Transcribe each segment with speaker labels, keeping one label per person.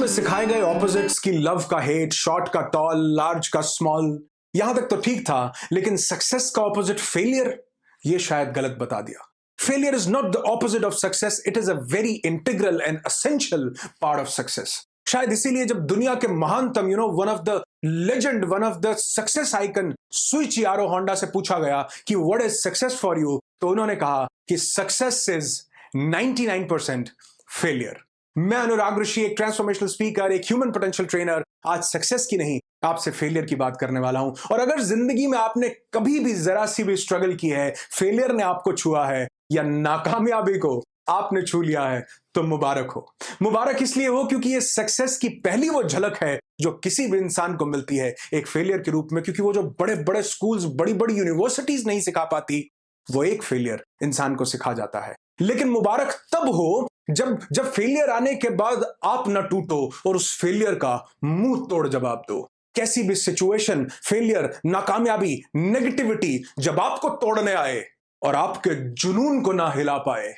Speaker 1: में सिखाए गए ऑपोजिट्स की लव का हेट, शॉर्ट का टॉल, लार्ज का स्मॉल, यहां तक तो ठीक था, लेकिन सक्सेस का ऑपोजिट फेलियर, ये शायद गलत बता दिया। Failure is not the opposite of success, it is a very integral and essential part of success. शायद इसीलिए जब दुनिया के महानतम one of the legend, one of the success icon Soichiro Honda से पूछा गया कि what is success for you, तो उन्होंने कहा कि सक्सेस इज 99% फेलियर। मैं अनुराग ऋषि, एक ट्रांसफॉर्मेशनल स्पीकर, एक ह्यूमन पोटेंशियल ट्रेनर, आज सक्सेस की नहीं, आपसे फेलियर की बात करने वाला हूं। और अगर जिंदगी में आपने कभी भी जरा सी भी स्ट्रगल की है, फेलियर ने आपको छुआ है या नाकामयाबी को आपने छू लिया है, तो मुबारक हो। मुबारक इसलिए हो क्योंकि ये सक्सेस की पहली वो झलक है जो किसी भी इंसान को मिलती है एक फेलियर के रूप में, क्योंकि वो जो बड़े बड़े स्कूल्स, बड़ी बड़ी यूनिवर्सिटीज नहीं सिखा पाती, वो एक फेलियर इंसान को सिखा जाता है। लेकिन मुबारक तब हो जब फेलियर आने के बाद आप न टूटो और उस फेलियर का मुंह तोड़ जवाब दो। कैसी भी सिचुएशन, फेलियर, नाकामयाबी, नेगेटिविटी जब आपको तोड़ने आए और आपके जुनून को ना हिला पाए,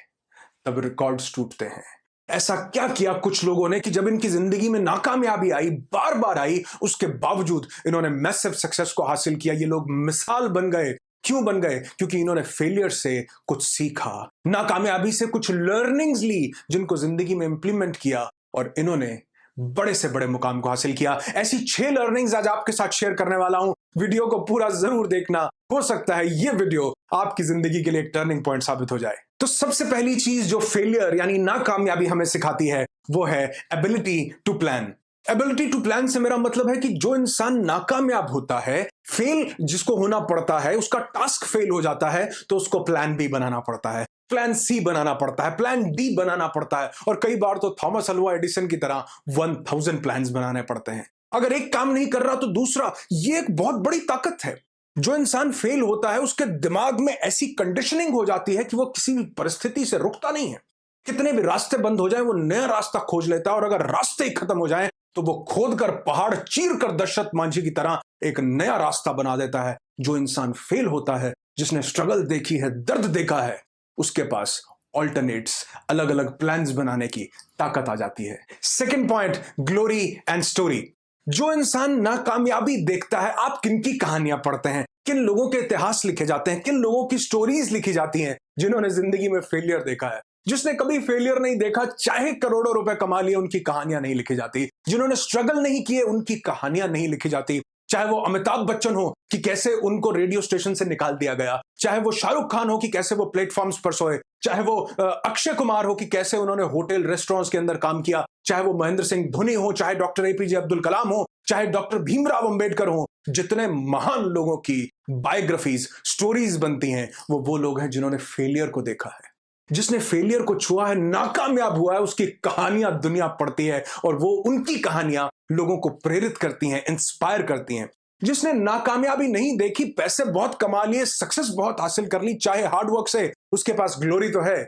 Speaker 1: तब रिकॉर्ड्स टूटते हैं। ऐसा क्या किया कुछ लोगों ने कि जब इनकी जिंदगी में नाकामयाबी आई, बार बार आई, उसके बावजूद इन्होंने मैसिव सक्सेस को हासिल किया। ये लोग मिसाल बन गए। क्यों बन गए? क्योंकि इन्होंने फेलियर से कुछ सीखा, नाकामयाबी से कुछ लर्निंग्स ली, जिनको जिंदगी में इंप्लीमेंट किया और इन्होंने बड़े से बड़े मुकाम को हासिल किया। ऐसी 6 लर्निंग्स आज आपके साथ शेयर करने वाला हूं। वीडियो को पूरा जरूर देखना, हो सकता है ये वीडियो आपकी जिंदगी के लिए एक टर्निंग पॉइंट साबित हो जाए। तो सबसे पहली चीज जो फेलियर यानी नाकामयाबी हमें सिखाती है, वो है ability to plan. Ability to plan से मेरा मतलब है कि जो इंसान नाकामयाब होता है, फेल जिसको होना पड़ता है, उसका टास्क फेल हो जाता है, तो उसको प्लान बी बनाना पड़ता है, प्लान सी बनाना पड़ता है, प्लान डी बनाना पड़ता है, और कई बार तो थॉमस अल्वा एडिसन की तरह 1000 प्लान्स बनाने पड़ते हैं। अगर एक काम नहीं कर रहा तो दूसरा, ये एक बहुत बड़ी ताकत है। जो इंसान फेल होता है, उसके दिमाग में ऐसी कंडीशनिंग हो जाती है कि वो किसी भी परिस्थिति से रुकता नहीं है। कितने भी रास्ते बंद हो जाए, वो नया रास्ता खोज लेता है, और अगर रास्ते ही खत्म हो जाए तो वो खोद कर, पहाड़ चीर कर दशरथ मांझी की तरह एक नया रास्ता बना देता है। जो इंसान फेल होता है, जिसने स्ट्रगल देखी है, दर्द देखा है, उसके पास ऑल्टरनेट्स, अलग अलग प्लान्स बनाने की ताकत आ जाती है। Second point, glory and story. जो इंसान नाकामयाबी देखता है, आप किन की कहानियां पढ़ते हैं, किन लोगों के इतिहास लिखे जाते हैं, किन लोगों की स्टोरीज लिखी जाती हैं जिन्होंने जिंदगी में फेलियर देखा है। जिसने कभी फेलियर नहीं देखा, चाहे करोड़ों रुपए कमा लिए, उनकी कहानियां नहीं लिखी जाती। जिन्होंने स्ट्रगल नहीं किए, उनकी कहानियां नहीं लिखी जाती। चाहे वो अमिताभ बच्चन हो कि कैसे उनको रेडियो स्टेशन से निकाल दिया गया, चाहे वो शाहरुख खान हो कि कैसे वो प्लेटफॉर्म्स पर सोए, चाहे वो अक्षय कुमार हो कि कैसे उन्होंने होटल, रेस्टोरेंट्स के अंदर काम किया, चाहे वो महेंद्र सिंह धोनी हो, चाहे डॉक्टर एपीजे अब्दुल कलाम हो, चाहे डॉक्टर भीमराव अंबेडकर हो। जितने महान लोगों की बायोग्राफीज, स्टोरीज बनती हैं, वो लोग हैं जिन्होंने फेलियर को देखा है। जिसने फेलियर को छुआ है, नाकामयाब हुआ है, उसकी कहानियां दुनिया पढ़ती है, और वो उनकी कहानियां लोगों को प्रेरित करती हैं, इंस्पायर करती हैं। जिसने नाकामयाबी नहीं देखी, पैसे बहुत कमा लिए, सक्सेस बहुत हासिल कर ली, चाहे हार्डवर्क से, उसके पास ग्लोरी तो है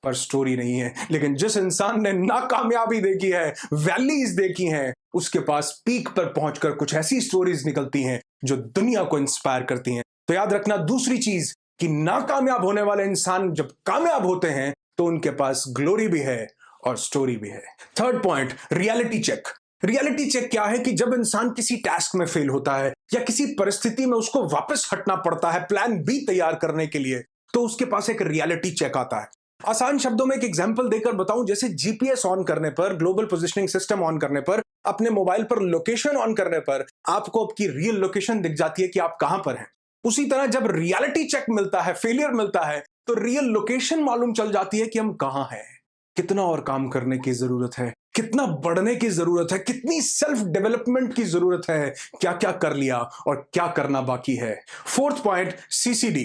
Speaker 1: पर स्टोरी नहीं है। लेकिन जिस इंसान ने नाकामयाबी देखी है, वैलीज देखी हैं, उसके पास पीक पर पहुंचकर कुछ ऐसी स्टोरीज निकलती हैं जो दुनिया को इंस्पायर करती हैं। तो याद रखना दूसरी चीज कि नाकामयाब होने वाले इंसान जब कामयाब होते हैं तो उनके पास ग्लोरी भी है और स्टोरी भी है। Third point, reality check. Reality check क्या है कि जब इंसान किसी टास्क में फेल होता है या किसी परिस्थिति में उसको वापस हटना पड़ता है प्लान बी तैयार करने के लिए, तो उसके पास एक रियलिटी चेक आता है। आसान शब्दों में एक एग्जांपल देकर बताऊं, जैसे जीपीएस ऑन करने पर, ग्लोबल पोजिशनिंग सिस्टम ऑन करने पर, अपने मोबाइल पर लोकेशन ऑन करने पर आपको आपकी रियल लोकेशन दिख जाती है कि आप कहां पर हैं। उसी तरह जब रियलिटी चेक मिलता है, फेलियर मिलता है, तो रियल लोकेशन मालूम चल जाती है कि हम कहां हैं, कितना और काम करने की जरूरत है, कितना बढ़ने की जरूरत है, कितनी सेल्फ डेवलपमेंट की जरूरत है, क्या क्या कर लिया और क्या करना बाकी है। Fourth point, CCD.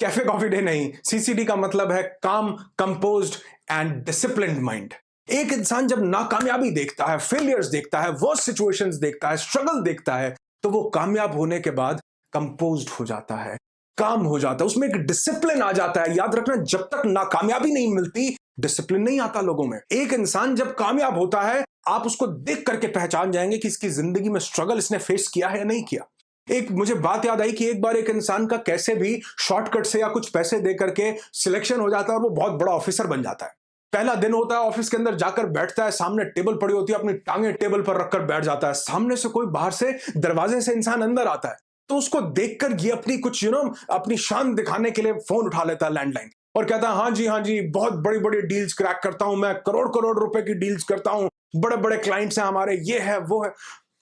Speaker 1: Cafe coffee day नहीं, सीसीडी का मतलब है काम, कंपोज्ड एंड डिसिप्लिन्ड माइंड। एक इंसान जब नाकामयाबी देखता है, फेलियर्स देखता है, वर्स्ट सिचुएशंस देखता है, स्ट्रगल देखता है, तो वो कामयाब होने के बाद कंपोज्ड हो जाता है, काम हो जाता है, उसमें एक डिसिप्लिन आ जाता है। याद रखना, जब तक नाकामयाबी नहीं मिलती, डिसिप्लिन नहीं आता लोगों में। एक इंसान जब कामयाब होता है, आप उसको देख करके पहचान जाएंगे कि इसकी जिंदगी में स्ट्रगल इसने फेस किया है या नहीं किया। एक मुझे बात याद आई कि एक बार एक इंसान का कैसे भी शॉर्टकट से या कुछ पैसे दे करके सिलेक्शन हो जाता है और वो बहुत बड़ा ऑफिसर बन जाता है। पहला दिन होता है, ऑफिस के अंदर जाकर बैठता है, सामने टेबल पड़ी होती है, अपनी टांगे टेबल पर रखकर बैठ जाता है, सामने से कोई बाहर से दरवाजे से इंसान अंदर आता है, तो उसको देखकर ये अपनी कुछ अपनी शान दिखाने के लिए फोन उठा लेता है, लैंडलाइन, और कहता है हाँ जी बहुत बड़ी बड़ी डील्स क्रैक करता हूं मैं, करोड़ करोड़ रुपए की डील्स करता हूं, बड़े बड़े क्लाइंट्स हैं हमारे, ये है वो है,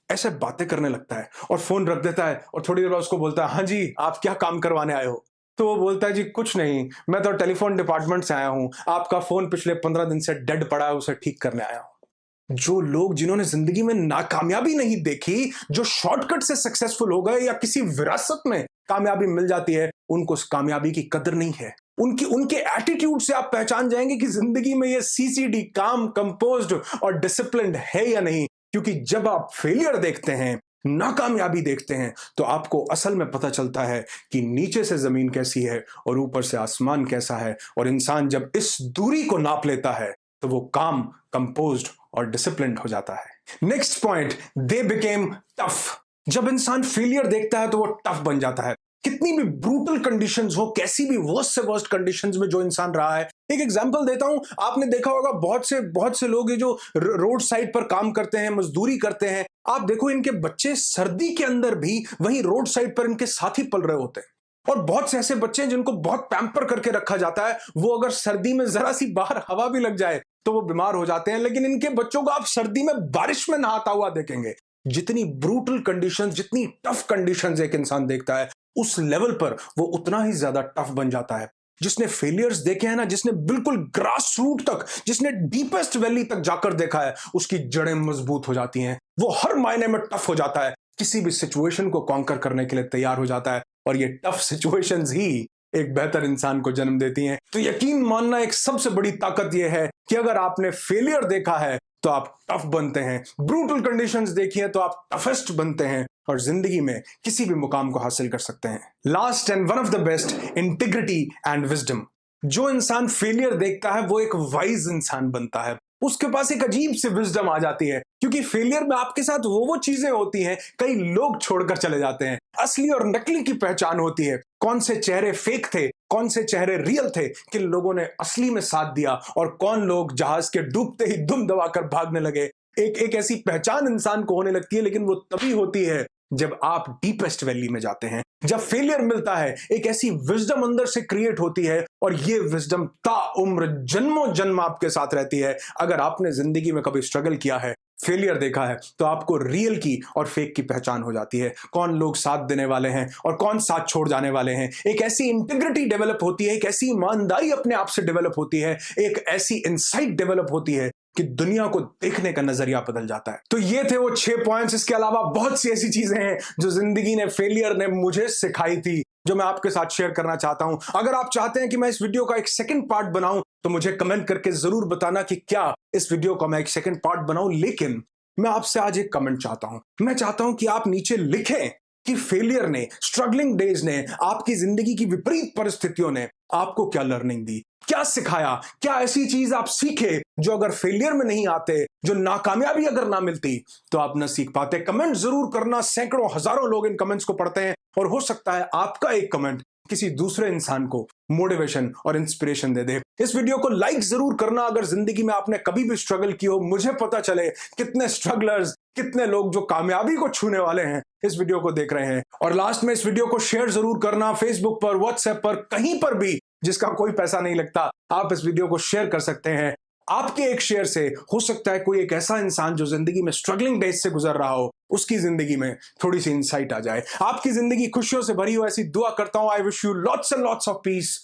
Speaker 1: ऐसे बातें करने लगता है और फोन रख देता है। और थोड़ी देर बाद उसको बोलता है हाँ जी आप क्या काम करवाने आए हो? तो वो बोलता है जी कुछ नहीं, मैं तो टेलीफोन डिपार्टमेंट से आया हूं, आपका फोन पिछले 15 दिन से डेड पड़ा है, उसे ठीक करने आया हूं। जो लोग जिन्होंने जिंदगी में नाकामयाबी नहीं देखी, जो शॉर्टकट से सक्सेसफुल हो गए या किसी विरासत में कामयाबी मिल जाती है, उनको उस कामयाबी की कदर नहीं है। उनके एटीट्यूड से आप पहचान जाएंगे कि जिंदगी में ये सीसीडी, काम, कंपोज्ड और डिसिप्लिन्ड है या नहीं। क्योंकि जब आप फेलियर देखते हैं, नाकामयाबी देखते हैं, तो आपको असल में पता चलता है कि नीचे से जमीन कैसी है और ऊपर से आसमान कैसा है। और इंसान जब इस दूरी को नाप लेता है तो वो काम, कंपोज्ड और डिसिप्लिन्ड हो जाता है। Next point, they became tough. जब इंसान फेलियर देखता है तो वो टफ बन जाता है। कितनी भी ब्रूटल कंडीशंस हो, कैसी भी वर्स्ट से वर्स्ट कंडीशंस में जो इंसान रहा है। एक एग्जांपल देता हूं, आपने देखा होगा बहुत से लोग ये जो रोड साइड पर काम करते हैं, मजदूरी करते हैं, आप देखो इनके बच्चे सर्दी के अंदर भी वहीं रोड साइड पर इनके साथ ही पल रहे होते हैं। और बहुत से ऐसे बच्चे हैं जिनको बहुत पैम्पर करके रखा जाता है, वो अगर सर्दी में जरा सी बाहर हवा भी लग जाए तो वो बीमार हो जाते हैं। लेकिन इनके बच्चों को आप सर्दी में बारिश में नहाता हुआ देखेंगे। जितनी ब्रूटल कंडीशंस, जितनी टफ कंडीशंस एक इंसान देखता है, उस लेवल पर वो उतना ही ज्यादा टफ बन जाता है। जिसने फेलियर्स देखे हैं ना, जिसने बिल्कुल ग्रास रूट तक, जिसने डीपेस्ट वैली तक जाकर देखा है, उसकी जड़ें मजबूत हो जाती हैं। वो हर मायने में टफ हो जाता है, किसी भी सिचुएशन को कॉन्कर करने के लिए तैयार हो जाता है। और ये टफ सिचुएशंस ही एक बेहतर इंसान को जन्म देती हैं। तो यकीन मानना, एक सबसे बड़ी ताकत यह है कि अगर आपने फेलियर देखा है तो आप टफ बनते हैं, ब्रूटल कंडीशंस देखी है तो आप टफेस्ट बनते हैं और जिंदगी में किसी भी मुकाम को हासिल कर सकते हैं। Last and one of the best, integrity and wisdom. जो इंसान फेलियर देखता है वो एक वाइज इंसान बनता है। उसके पास एक अजीब सी विजडम आ जाती है, क्योंकि फेलियर में आपके साथ वो चीजें होती हैं, कई लोग छोड़कर चले जाते हैं। असली और नकली की पहचान होती है, कौन से चेहरे फेक थे, कौन से चेहरे रियल थे, किन लोगों ने असली में साथ दिया और कौन लोग जहाज के डूबते ही दुम दबाकर भागने लगे। एक ऐसी पहचान इंसान को होने लगती है, लेकिन वो तभी होती है जब आप डीपेस्ट वैली में जाते हैं। जब फेलियर मिलता है, एक ऐसी विजडम अंदर से क्रिएट होती है और ये विजडम ताउम्र जन्मों जन्म आपके साथ रहती है। अगर आपने जिंदगी में कभी स्ट्रगल किया है, फेलियर देखा है, तो आपको रियल की और फेक की पहचान हो जाती है। कौन लोग साथ देने वाले हैं और कौन साथ छोड़ जाने वाले हैं। एक ऐसी इंटीग्रिटी डेवलप होती है, एक ऐसी ईमानदारी अपने आप से डेवलप होती है, एक ऐसी इनसाइट डेवलप होती है कि दुनिया को देखने का नजरिया बदल जाता है। तो ये थे वो 6 पॉइंट्स। इसके अलावा बहुत सी ऐसी चीजें हैं जो जिंदगी ने, फेलियर ने मुझे सिखाई थी, जो मैं आपके साथ शेयर करना चाहता हूं। अगर आप चाहते हैं कि मैं इस वीडियो का एक सेकंड पार्ट बनाऊं तो मुझे कमेंट करके जरूर बताना कि क्या इस वीडियो का मैं एक सेकंड पार्ट बनाऊं। लेकिन मैं आपसे आज एक कमेंट चाहता हूं। मैं चाहता हूं कि आप नीचे लिखें कि फेलियर ने, स्ट्रगलिंग डेज ने, आपकी जिंदगी की विपरीत परिस्थितियों ने आपको क्या लर्निंग दी, क्या सिखाया, क्या ऐसी चीज आप सीखे जो अगर फेलियर में नहीं आते, जो नाकामयाबी अगर ना मिलती तो आप ना सीख पाते। कमेंट जरूर करना, सैकड़ों हजारों लोग इन कमेंट्स को पढ़ते हैं और हो सकता है आपका एक कमेंट किसी दूसरे इंसान को मोटिवेशन और इंस्पिरेशन दे दे। इस वीडियो को लाइक जरूर करना अगर जिंदगी में आपने कभी भी स्ट्रगल की हो। मुझे पता चले कितने स्ट्रगलर्स, कितने लोग जो कामयाबी को छूने वाले हैं इस वीडियो को देख रहे हैं। और लास्ट में इस वीडियो को शेयर जरूर करना, फेसबुक पर, व्हाट्सएप पर, कहीं पर भी जिसका कोई पैसा नहीं लगता, आप इस वीडियो को शेयर कर सकते हैं। आपके एक शेयर से हो सकता है कोई एक ऐसा इंसान जो जिंदगी में स्ट्रगलिंग डेज से गुजर रहा हो, उसकी जिंदगी में थोड़ी सी इंसाइट आ जाए, आपकी जिंदगी खुशियों से भरी हो, ऐसी दुआ करता हूं। I wish you lots and lots of peace,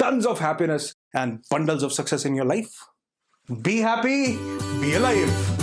Speaker 1: tons of happiness and bundles of success in your life. Be happy, be alive.